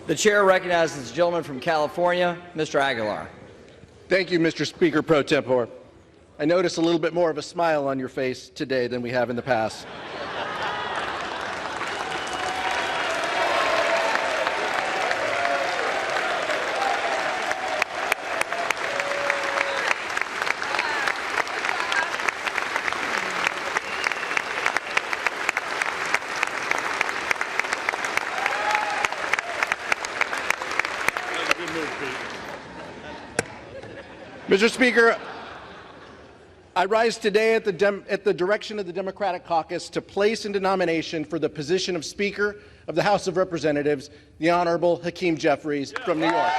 The chair recognizes the gentleman from California, Mr. Aguilar. Thank you, Mr. Speaker pro tempore. I notice a little bit more of a smile on your face today than we have in the past. Mr. Speaker, I rise today at the direction of the Democratic caucus to place into nomination for the position of Speaker of the House of Representatives, the Honorable Hakeem Jeffries from New York.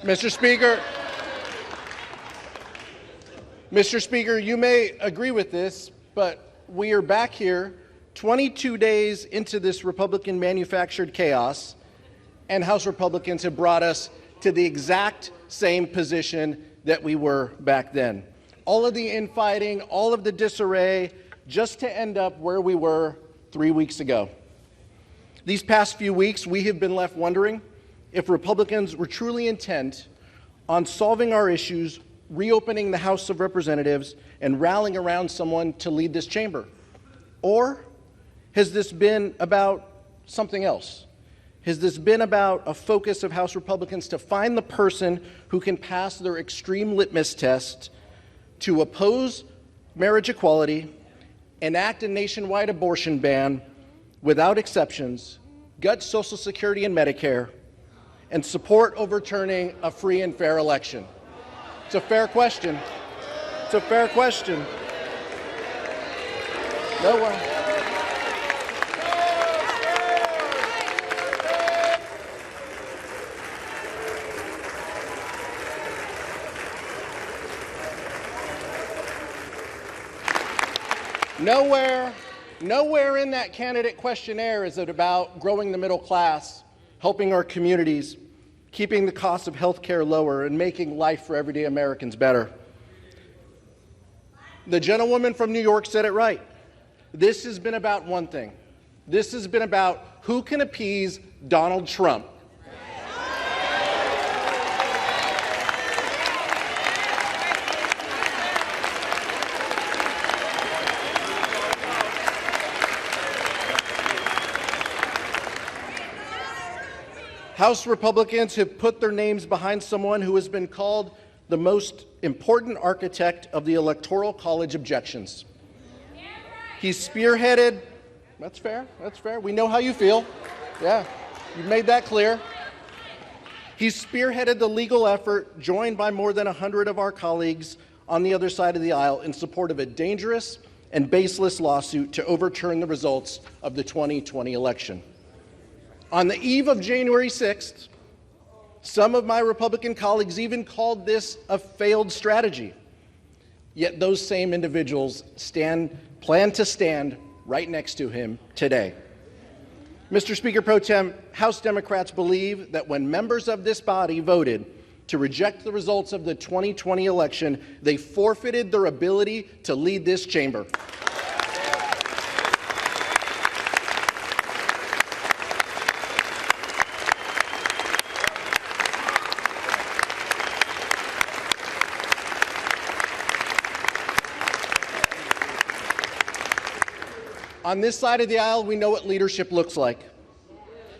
Mr. Speaker, you may agree with this, but we are back here 22 days into this Republican-manufactured chaos, and House Republicans have brought us to the exact same position that we were back then. All of the infighting, all of the disarray, just to end up where we were 3 weeks ago. These past few weeks, we have been left wondering if Republicans were truly intent on solving our issues, reopening the House of Representatives, and rallying around someone to lead this chamber. Or has this been about something else? Has this been about a focus of House Republicans to find the person who can pass their extreme litmus test to oppose marriage equality, enact a nationwide abortion ban without exceptions, gut Social Security and Medicare, and support overturning a free and fair election? It's a fair question. It's a fair question. No one. Nowhere in that candidate questionnaire is it about growing the middle class, helping our communities, keeping the cost of health care lower, and making life for everyday Americans better. The gentlewoman from New York said it right. This has been about one thing. This has been about who can appease Donald Trump. House Republicans have put their names behind someone who has been called the most important architect of the Electoral College objections. He's spearheaded, that's fair, we know how you feel. Yeah, you've made that clear. He's spearheaded the legal effort, joined by more than 100 of our colleagues on the other side of the aisle, in support of a dangerous and baseless lawsuit to overturn the results of the 2020 election. On the eve of January 6th, some of my Republican colleagues even called this a failed strategy. Yet those same individuals plan to stand right next to him today. Mr. Speaker pro tem, House Democrats believe that when members of this body voted to reject the results of the 2020 election, they forfeited their ability to lead this chamber. On this side of the aisle, we know what leadership looks like.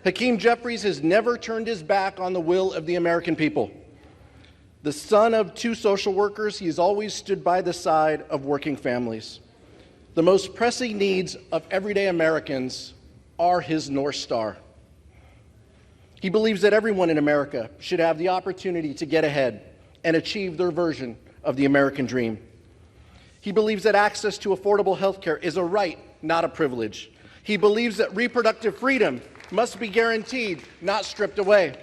Hakeem Jeffries has never turned his back on the will of the American people. The son of two social workers, he's always stood by the side of working families. The most pressing needs of everyday Americans are his North Star. He believes that everyone in America should have the opportunity to get ahead and achieve their version of the American dream. He believes that access to affordable health care is a right, not a privilege. He believes that reproductive freedom must be guaranteed, not stripped away.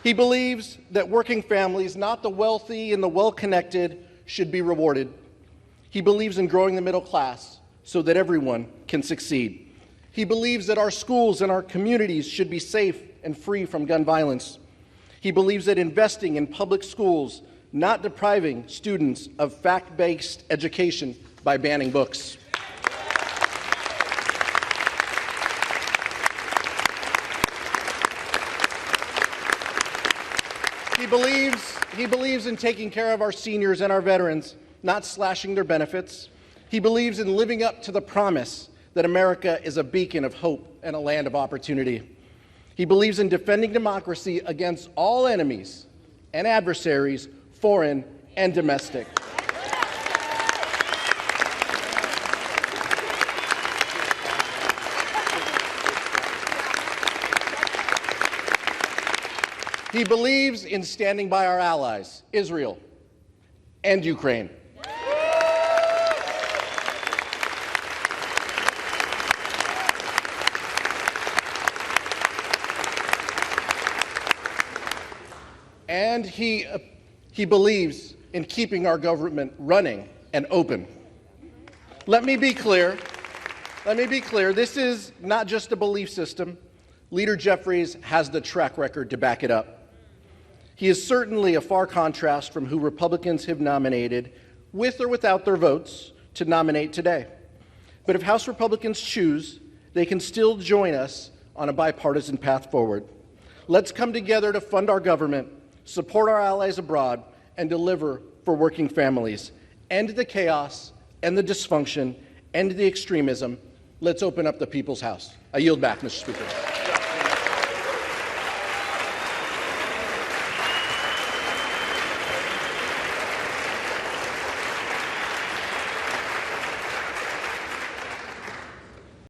He believes that working families, not the wealthy and the well-connected, should be rewarded. He believes in growing the middle class so that everyone can succeed. He believes that our schools and our communities should be safe and free from gun violence. He believes that investing in public schools, not depriving students of fact-based education by banning books. He believes in taking care of our seniors and our veterans, not slashing their benefits. He believes in living up to the promise that America is a beacon of hope and a land of opportunity. He believes in defending democracy against all enemies and adversaries, foreign and domestic. He believes in standing by our allies, Israel and Ukraine. And he believes in keeping our government running and open. Let me be clear. This is not just a belief system. Leader Jeffries has the track record to back it up. He is certainly a far contrast from who Republicans have nominated, with or without their votes, to nominate today. But if House Republicans choose, they can still join us on a bipartisan path forward. Let's come together to fund our government, support our allies abroad, and deliver for working families. End the chaos, end the dysfunction, end the extremism. Let's open up the people's house. I yield back, Mr. Speaker.